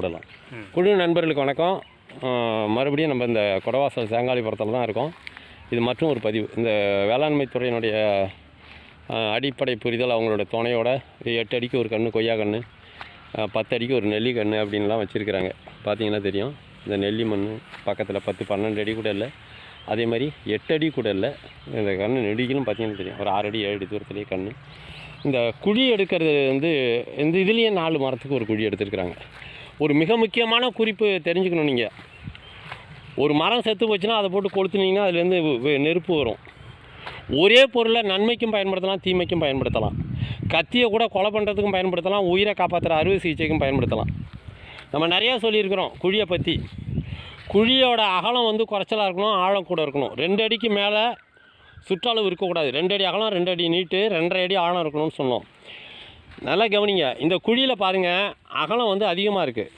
போடலாம். குழு நண்பர்களுக்கு வணக்கம். மறுபடியும் நம்ம இந்த கொடவாசல் சேங்காலிபுரத்தில் தான் இருக்கோம். இது மற்றும் ஒரு பதிவு. இந்த வேளாண்மை துறையினுடைய அடிப்படை புரிதல் அவங்களோட துணையோட 8 அடிக்கு ஒரு கன்று கொய்யா கன்று, 10 அடிக்கு ஒரு நெல்லி கன்று அப்படின்லாம் வச்சுருக்கிறாங்க. பார்த்தீங்கன்னா தெரியும். இந்த நெல்லி மண் பக்கத்தில் 10-12 அடி கூட இல்லை, அதே மாதிரி 8 அடி கூட இல்லை. இந்த கன்று நெடிகளும் பார்த்தீங்கன்னா தெரியும், ஒரு 6 அடி 7 அடி தூரத்துலேயே கன்று. இந்த குழி எடுக்கிறது வந்து இந்த இதுலேயே 4 மரத்துக்கு ஒரு குழி எடுத்துருக்குறாங்க. ஒரு மிக முக்கியமான குறிப்பு தெரிஞ்சுக்கணும். நீங்கள் ஒரு மரம் செத்து போச்சுன்னா அதை போட்டு கொளுத்துனீங்கன்னா அதுலேருந்து நெருப்பு வரும். ஒரே பொருளை நன்மைக்கும் பயன்படுத்தலாம், தீமைக்கும் பயன்படுத்தலாம். கத்தியை கூட கொலை பண்ணுறதுக்கும் பயன்படுத்தலாம், உயிரை காப்பாற்றுற அறுவை சிகிச்சைக்கும் பயன்படுத்தலாம். நம்ம நிறையா சொல்லியிருக்கிறோம் குழியை பற்றி. குழியோட அகலம் வந்து குறைச்சலாக இருக்கணும், ஆழம் கூட இருக்கணும். 2 அடிக்கு மேலே சுற்றளவு இருக்கக்கூடாது. 2 அடி அகலம், 2 அடி நீட்டு, 2.5 அடி ஆழம் இருக்கணும்னு சொன்னோம். நல்லா கவனிங்க. இந்த குழியில் பாருங்கள், அகலம் வந்து அதிகமாக இருக்குது,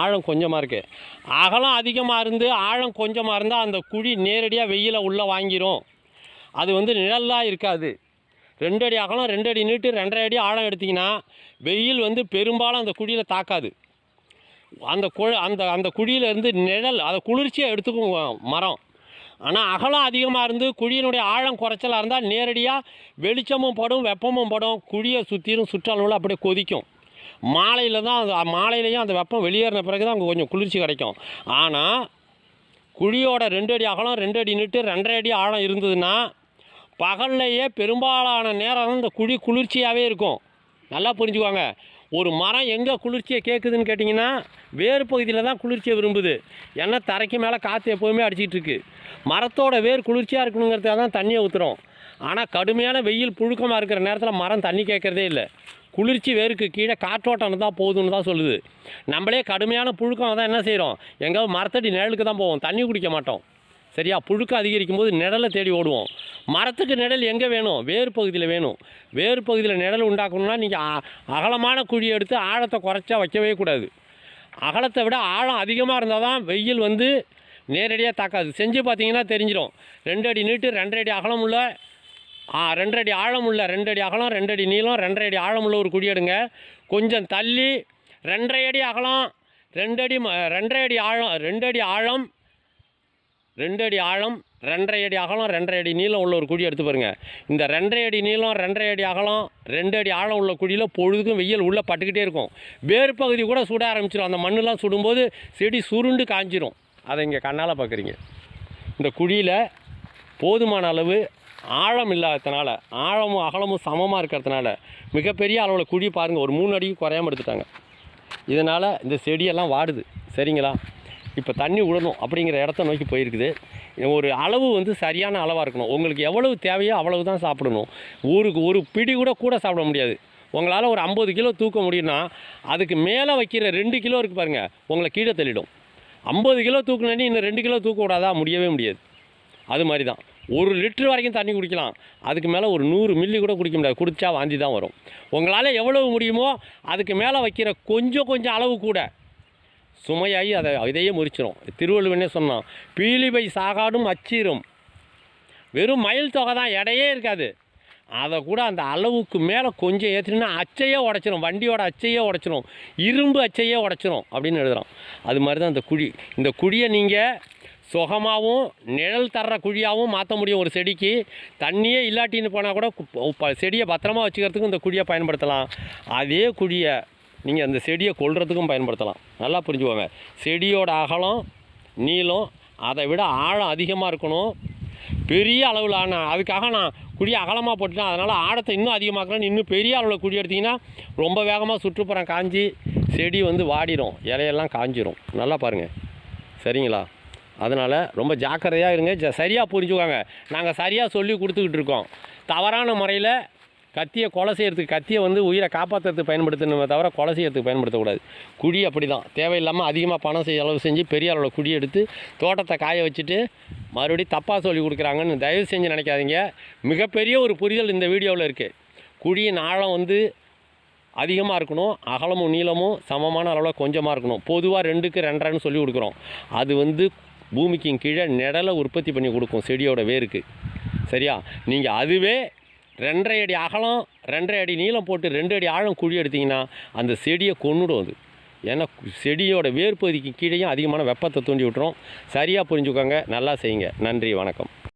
ஆழம் கொஞ்சமாக இருக்குது. அகலம் அதிகமாக இருந்து ஆழம் கொஞ்சமாக இருந்தால் அந்த குழி நேரடியாக வெயிலை உள்ளே வாங்கிடும். அது வந்து நிழலாக இருக்காது. 2 அடி அகலம், 2 அடி நீட்டு, 2.5 அடி ஆழம் எடுத்திங்கன்னா வெயில் வந்து பெரும்பாலும் அந்த குழியில் தாக்காது. அந்த குழியிலேருந்து நிழல், அதை குளிர்ச்சியாக எடுத்துக்கும் மரம். ஆனால் அகலம் அதிகமாக இருந்து குழியினுடைய ஆழம் குறைச்சலாக இருந்தால் நேரடியாக வெளிச்சமும் படும், வெப்பமும் படும். குழியை சுற்றிலும் சுற்றளவில் அப்படியே கொதிக்கும். மாலையிலையும் அந்த வெப்பம் வெளியேறின பிறகு தான் அங்கே கொஞ்சம் குளிர்ச்சி கிடைக்கும். ஆனால் குழியோட 2 அடி அகலம், 2 அடி நீட்டு, 2.5 அடி ஆழம் இருந்ததுன்னா பகல்லையே பெரும்பாலான நேரம் இந்த குழி குளிர்ச்சியாகவே இருக்கும். நல்லா புரிஞ்சுக்குவாங்க. ஒரு மரம் எங்கே குளிர்ச்சியை கேட்குதுன்னு கேட்டிங்கன்னா வேர் பகுதியில் தான் குளிர்ச்சியை விரும்புது. ஏன்னா தரைக்கு மேலே காற்று எப்போவுமே அடிச்சிக்கிட்டு இருக்குது. மரத்தோட வேர் குளிர்ச்சியாக இருக்கணுங்கிறதுக்காக தான் தண்ணியை ஊற்றுறோம். ஆனால் கடுமையான வெயில் புழுக்கமாக இருக்கிற நேரத்தில் மரம் தண்ணி கேட்குறதே இல்லை. குளிர்ச்சி வேருக்கு கீழே காற்றோட்டம் தான் போகுதுன்னு தான் சொல்லுது. நம்மளே கடுமையான புழுக்கம் தான் என்ன செய்கிறோம், எங்கேயாவது மரத்தடி நிழலுக்கு தான் போவோம், தண்ணி குடிக்க மாட்டோம். சரியா? புழுக்கம் அதிகரிக்கும் போது நிழலை தேடி ஓடுவோம். மரத்துக்கு நிழல் எங்கே வேணும்? வேறு பகுதியில் வேணும். வேறு பகுதியில் நிழல் உண்டாக்கணும்னா நீங்கள் அகலமான குழி எடுத்து ஆழத்தை குறைச்சா வைக்கவே கூடாது. அகலத்தை விட ஆழம் அதிகமாக இருந்தால் தான் வெயில் வந்து நேரடியாக தாக்காது. செஞ்சு பார்த்தீங்கன்னா தெரிஞ்சிடும். 2 அடி நீட்டு, 2.5 அடி அகலம் உள்ள 2 அடி ஆழம் உள்ள, 2 அடி அகலம், 2 அடி நீளம், 2.5 அடி ஆழம் உள்ள ஒரு குழி எடுங்க. கொஞ்சம் தள்ளி 2.5 அடி அகலம், 2.5 அடி ஆழம், 2 அடி ஆழம், 2 அடி ஆழம், 2.5 அடி அகலம், 2.5 அடி நீளம் உள்ள ஒரு குழி எடுத்து பாருங்கள். இந்த 2.5 அடி நீளம், 2.5 அடி அகலம், 2 அடி ஆழம் உள்ள குழியில் பொழுதுக்கும் வெயில் உள்ளே பட்டுக்கிட்டே இருக்கும். வேறு பகுதி கூட சுட ஆரம்பிச்சிடும். அந்த மண்ணெலாம் சுடும்போது செடி சுருண்டு காஞ்சிரும். அதை இங்கே கண்ணால் பார்க்குறீங்க. இந்த குழியில் போதுமான அளவு ஆழம் இல்லாததுனால, ஆழமும் அகலமும் சமமாக இருக்கிறதுனால மிகப்பெரிய அளவில் குழி பாருங்கள், ஒரு 3 அடிக்கு குறையாமல் எடுத்துட்டாங்க. இதனால் இந்த செடியெல்லாம் வாடுது. சரிங்களா? இப்போ தண்ணி விடணும் அப்படிங்கிற இடத்த நோக்கி போயிருக்குது. ஒரு அளவு வந்து சரியான அளவாக இருக்கணும். உங்களுக்கு எவ்வளவு தேவையோ அவ்வளவு தான் சாப்பிடணும். ஒரு பிடி கூட சாப்பிட முடியாது. உங்களால் ஒரு 50 கிலோ தூக்க முடியும்னா அதுக்கு மேலே வைக்கிற 2 கிலோ இருக்குது பாருங்கள், உங்களை கீழே தள்ளிடும். 50 கிலோ தூக்குனே இன்னும் 2 கிலோ தூக்க கூடாதா? முடியவே முடியாது. அது மாதிரி தான் 1 லிட்டர் வரைக்கும் தண்ணி குடிக்கலாம். அதுக்கு மேலே ஒரு 100 மில்லி கூட குடிக்க முடியாது. குடித்தா வாந்தி தான் வரும். உங்களால் எவ்வளவு முடியுமோ அதுக்கு மேலே வைக்கிற கொஞ்சம் அளவு கூட சுமையாகி இதையே முறிச்சிடும். திருவள்ளுவனே சொன்னான், பீலிவை சாகாடும் அச்சீரும். வெறும் மயில் தொகை தான், எடையே இருக்காது. அதை கூட அந்த அளவுக்கு மேலே கொஞ்சம் ஏற்றினா அச்சையே உடச்சிரும், வண்டியோட அச்சையே உடச்சிரும், இரும்பு அச்சையே உடச்சிரும் அப்படின்னு எழுதுகிறான். அது மாதிரி தான் இந்த குழியை நீங்கள் சுகமாகவும் நிழல் தர்ற குழியாகவும் மாற்ற முடியும். ஒரு செடிக்கு தண்ணியே இல்லாட்டின்னு போனால் கூட செடியை பத்திரமா வச்சுக்கிறதுக்கும் இந்த குழியை பயன்படுத்தலாம். அதே குழியை நீங்கள் அந்த செடியை கொல்றதுக்கும் பயன்படுத்தலாம். நல்லா புரிஞ்சுக்கோங்க. செடியோட அகலம் நீளம் அதை விட ஆழம் அதிகமாக இருக்கணும். பெரிய அளவிலான அதுக்காக நான் குழியை அகலமாக போட்டுட்டேன், அதனால் ஆழத்தை இன்னும் அதிகமாக்குறேன்னு இன்னும் பெரிய அளவில் குழி எடுத்திங்கன்னா ரொம்ப வேகமாக சுற்றுப்புறம் காஞ்சி செடி வந்து வாடிடும், இலையெல்லாம் காஞ்சிரும். நல்லா பாருங்கள். சரிங்களா? அதனால் ரொம்ப ஜாக்கிரதையாக இருங்க. சரியாக புரிஞ்சுக்கோங்க. நாங்கள் சரியாக சொல்லி கொடுத்துக்கிட்டு இருக்கோம். தவறான முறையில் கத்தியை கொலை செய்கிறதுக்கு, கத்தியை வந்து உயிரை காப்பாற்றுறதுக்கு பயன்படுத்தணுமே தவிர கொலை செய்கிறதுக்கு பயன்படுத்தக்கூடாது. குழி அப்படி தான், தேவையில்லாமல் அதிகமாக பணம் செலவு செஞ்சு பெரிய அளவில் குழி எடுத்து தோட்டத்தை காய வச்சுட்டு மறுபடியும் தப்பாக சொல்லி கொடுக்குறாங்கன்னு தயவு செஞ்சு நினைக்காதீங்க. மிகப்பெரிய ஒரு புரிதல் இந்த வீடியோவில் இருக்குது. குழியின் ஆழம் வந்து அதிகமாக இருக்கணும், அகலமும் நீளமும் சமமான அளவில் கொஞ்சமாக இருக்கணும். பொதுவாக 2க்கு 2.5ன்னு சொல்லி கொடுக்குறோம். அது வந்து பூமிக்கு கீழே நிழலை உற்பத்தி பண்ணி கொடுக்கும் செடியோட வேருக்கு. சரியா? நீங்கள் அதுவே 2.5 அடி அகலம் 2.5 அடி நீளம் போட்டு 2 அடி ஆழம் குழி எடுத்திங்கன்னா அந்த செடியை கொன்னுடும். அது ஏன்னா செடியோட வேர் பகுதிக்கு கீழேயும் அதிகமான வெப்பத்தை தூண்டி விட்டுரும். சரியாக புரிஞ்சுக்கோங்க, நல்லா செய்யுங்க. நன்றி, வணக்கம்.